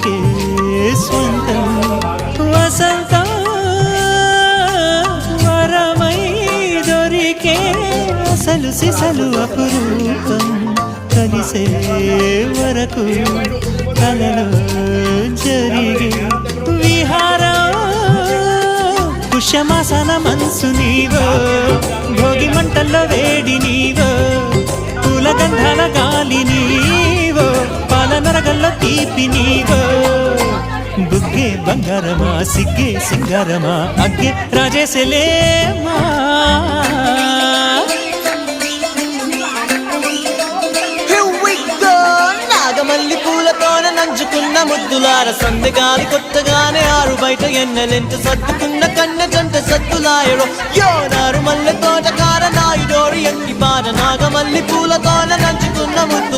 నీకే స్వంతం వసంతం వరమై దొరికే అసలు సిసలు అపురూపం కలిసే వరకు కలలో జరిగే విహారం పుష్యమాసన మనసు నీవో భోగి మంటల్లో వేడి నీవో పూల గంధాల గాలి నీవో పాల నరగల్లో తీపి నీవో బుగ్గే బంగారమా సిగ్గే సింగారమా అగ్గే రాజేశలేమా నాగమల్లి పూలతోన నంచుకున్న ముద్దులార సందెగాలి కొత్తగానే ఆరు బయట ఎన్నెలెంట సర్దుకున్న కన్న జంట సత్తులాయడో యో నారు మల్లె తోట కార నాయుడోరు ఎట్టి పాట నాగమల్లి పూలతోన నంచుకున్న ముద్దు